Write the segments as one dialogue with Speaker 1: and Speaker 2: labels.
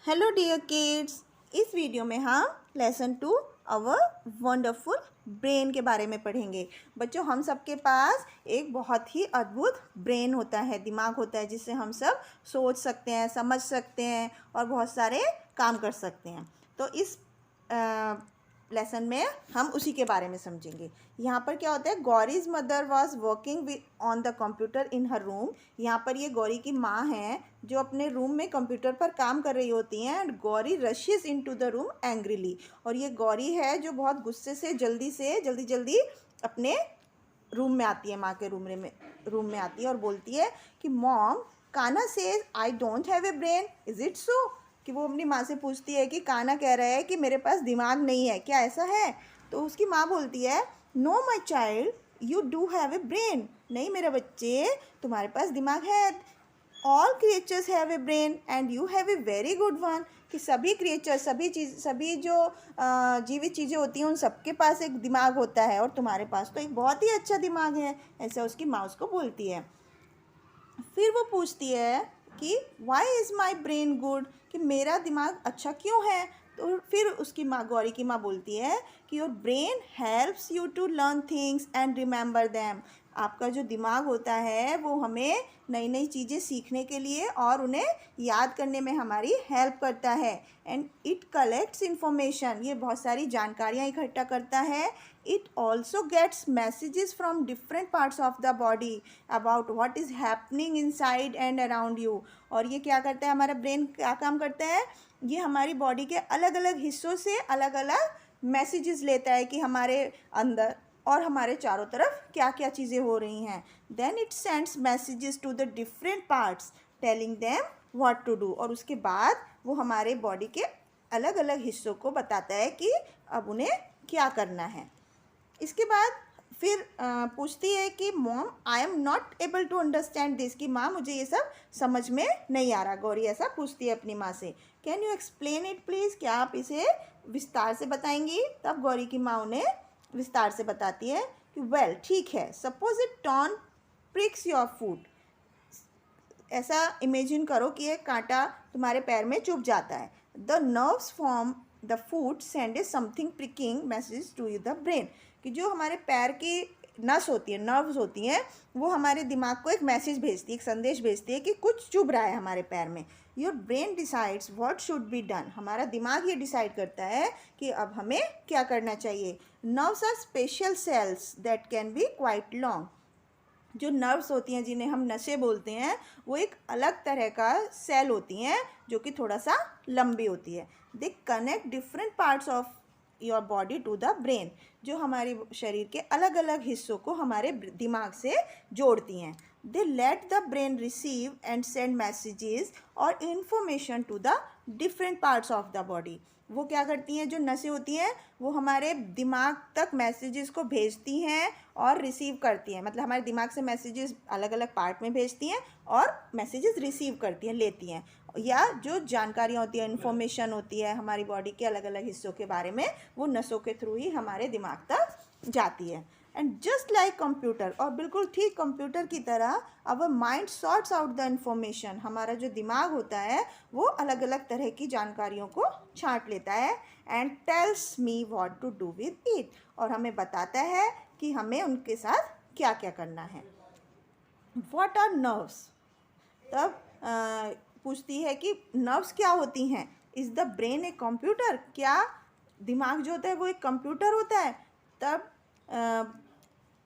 Speaker 1: Hello dear kids. इस video में हम लेसन 2 अवर वंडरफुल ब्रेन के बारे में पढ़ेंगे। बच्चों, हम सबके पास एक बहुत ही अद्भुत ब्रेन होता है, दिमाग होता है, जिससे हम सब सोच सकते हैं, समझ सकते हैं और बहुत सारे काम कर सकते हैं। तो इस लेसन में हम उसी के बारे में समझेंगे। यहाँ पर क्या होता है, गौरीज mother was working on the computer in her room. यहाँ पर ये गौरी की माँ है जो अपने रूम में कंप्यूटर पर काम कर रही होती हैं। And Gauri rushes into the room angrily. और ये गौरी है जो बहुत गुस्से से जल्दी अपने रूम में आती है, माँ के रूम में आती है और बोलती है कि mom, Kanha says I don't have a brain, is it so? कि वो अपनी माँ से पूछती है कि कान्हा कह रहा है कि मेरे पास दिमाग नहीं है, क्या ऐसा है? तो उसकी माँ बोलती है, know my child, you do have a brain. नहीं मेरे बच्चे, तुम्हारे पास दिमाग है। All creatures have a brain and you have a very good one. कि सभी क्रिएचर, सभी जो जीवित चीज़ें होती हैं उन सबके पास एक दिमाग होता है और तुम्हारे पास तो एक बहुत ही अच्छा दिमाग है। ऐसा उसकी माँ उसको बोलती है। फिर वो पूछती है कि why is my brain good, कि मेरा दिमाग अच्छा क्यों है? तो फिर उसकी माँ, गौरी की माँ बोलती है कि your brain helps you to learn things and remember them. आपका जो दिमाग होता है वो हमें नई नई चीज़ें सीखने के लिए और उन्हें याद करने में हमारी हेल्प करता है। एंड इट कलेक्ट्स इंफॉर्मेशन, ये बहुत सारी जानकारियाँ इकट्ठा करता है। It also gets messages from different parts of the body about what is happening inside and around you. और ये क्या करता है, हमारा ब्रेन क्या काम करता है, ये हमारी बॉडी के अलग अलग हिस्सों से अलग अलग मैसेजेस लेता है कि हमारे अंदर और हमारे चारों तरफ क्या क्या चीज़ें हो रही हैं। Then it sends messages to the different parts telling them what to do. और उसके बाद वो हमारे बॉडी के अलग अलग हिस्सों को बताता है कि अब उन्हें क्या करना है। इसके बाद फिर पूछती है कि mom, I am not able to understand this, कि माँ मुझे ये सब समझ में नहीं आ रहा। गौरी ऐसा पूछती है अपनी माँ से। Can you explain it please, क्या आप इसे विस्तार से बताएंगी? तब गौरी की माँ उन्हें विस्तार से बताती है कि वेल, ठीक है, suppose it thorn pricks your foot. ऐसा इमेजिन करो कि एक कांटा तुम्हारे पैर में चुभ जाता है। The nerves from the foot send a something pricking message to you the brain. कि जो हमारे पैर की नस होती है, नर्व्स होती हैं, वो हमारे दिमाग को एक मैसेज भेजती है, एक संदेश भेजती है कि कुछ चुभ रहा है हमारे पैर में। Your brain decides what should be done. हमारा दिमाग ये डिसाइड करता है कि अब हमें क्या करना चाहिए। Nerves are special cells that can be quite long. जो नर्व्स होती हैं, जिन्हें हम नसें बोलते हैं, वो एक अलग तरह का सेल होती हैं जो कि थोड़ा सा लंबी होती है। They connect different parts of your body to the brain. जो हमारे शरीर के अलग अलग हिस्सों को हमारे दिमाग से जोड़ती हैं। They let the brain receive and send messages और information to the different parts of the body. वो क्या करती हैं, जो नसें होती हैं वो हमारे दिमाग तक मैसेजेस को भेजती हैं और रिसीव करती हैं। मतलब हमारे दिमाग से मैसेजेस अलग अलग पार्ट में भेजती हैं और मैसेजेस रिसीव करती हैं, लेती हैं। या जो जानकारियाँ होती हैं, इन्फॉर्मेशन होती है हमारी बॉडी के अलग अलग हिस्सों के बारे में, वो नसों के थ्रू ही हमारे दिमाग तक जाती है। एंड जस्ट लाइक कंप्यूटर, और बिल्कुल ठीक कंप्यूटर की तरह, our mind sorts out the information. हमारा जो दिमाग होता है वो अलग अलग तरह की जानकारियों को छांट लेता है। And tells me what to do with it, और हमें बताता है कि हमें उनके साथ क्या क्या करना है। What are nerves? तब पूछती है कि नर्व्स क्या होती हैं। Is the brain a computer? क्या दिमाग जो होता है वो एक कंप्यूटर होता है? तब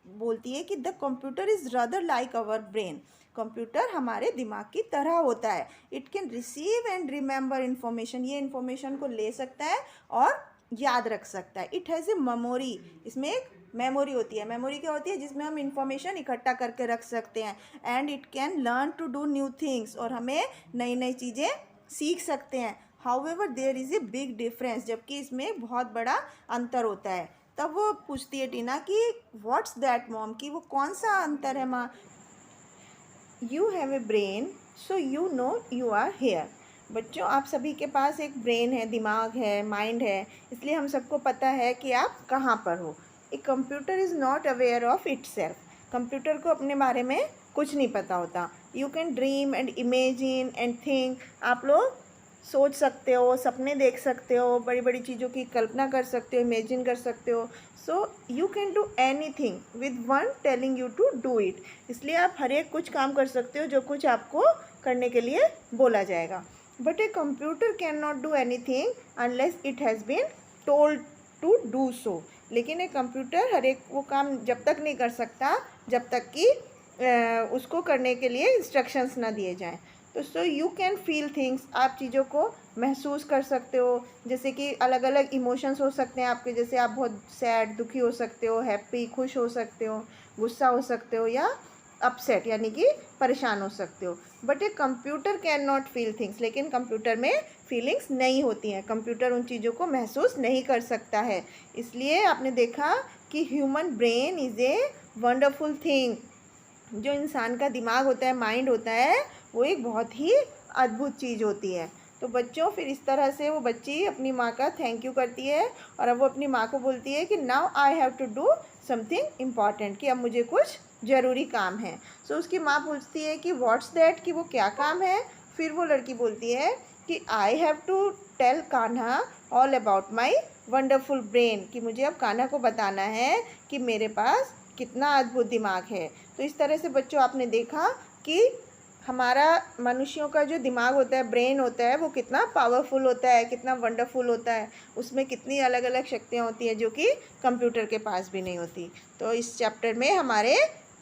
Speaker 1: बोलती है कि the computer is rather like our brain. Computer हमारे दिमाग की तरह होता है। It can receive and remember information. ये इन्फॉर्मेशन को ले सकता है और याद रख सकता है। It has a memory. इसमें एक मेमोरी होती है। मेमोरी क्या होती है? जिसमें हम इंफॉर्मेशन इकट्ठा करके रख सकते हैं। And it can learn to do new things, और हमें नई नई चीज़ें सीख सकते हैं। However there is a big difference, जबकि इसमें बहुत बड़ा अंतर होता है। तब वो पूछती है टीना कि व्हाट्स दैट मॉम, कि वो कौन सा अंतर है माँ? You have a brain so you know you are here. बच्चों, आप सभी के पास एक ब्रेन है, दिमाग है, माइंड है, इसलिए हम सबको पता है कि आप कहाँ पर हो। A computer is not aware of it self. Computer को अपने बारे में कुछ नहीं पता होता। You can dream and imagine and think. आप लोग सोच सकते हो, सपने देख सकते हो, बड़ी बड़ी चीज़ों की कल्पना कर सकते हो, इमेजिन कर सकते हो। So you can do anything with one telling you to do it. इसलिए आप हर एक कुछ काम कर सकते हो जो कुछ आपको करने के लिए बोला जाएगा। But a computer can not do anything unless it has been told to do so. लेकिन एक कंप्यूटर हर एक वो काम जब तक नहीं कर सकता जब तक कि उसको करने के लिए इंस्ट्रक्शंस ना दिए जाएं। तो सो यू कैन फील थिंग्स, आप चीज़ों को महसूस कर सकते हो। जैसे कि अलग अलग इमोशंस हो सकते हैं आपके, जैसे आप बहुत सैड दुखी हो सकते हो, हैप्पी खुश हो सकते हो, गुस्सा हो सकते हो, या अपसेट यानी कि परेशान हो सकते हो। But a computer can not feel things, लेकिन कंप्यूटर में फीलिंग्स नहीं होती हैं, कंप्यूटर उन चीज़ों को महसूस नहीं कर सकता है। इसलिए आपने देखा कि human brain is a wonderful thing. जो इंसान का दिमाग होता है, माइंड होता है, वो एक बहुत ही अद्भुत चीज़ होती है। तो बच्चों फिर इस तरह से वो बच्ची अपनी माँ का थैंक यू करती है और अब वो अपनी माँ को बोलती है कि now I have to do something important, कि अब मुझे कुछ ज़रूरी काम है। सो उसकी माँ पूछती है कि व्हाट्स दैट, कि वो क्या काम है। फिर वो लड़की बोलती है कि I have to tell Kanha all about my wonderful brain, कि मुझे अब कान्हा को बताना है कि मेरे पास कितना अद्भुत दिमाग है। तो इस तरह से बच्चों आपने देखा कि हमारा मनुष्यों का जो दिमाग होता है, ब्रेन होता है, वो कितना पावरफुल होता है, कितना वंडरफुल होता है। उसमें कितनी अलग अलग शक्तियाँ होती हैं जो कि कंप्यूटर के पास भी नहीं होती। तो इस चैप्टर में हमारे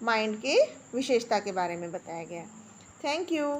Speaker 1: माइंड की विशेषता के बारे में बताया गया। Thank you.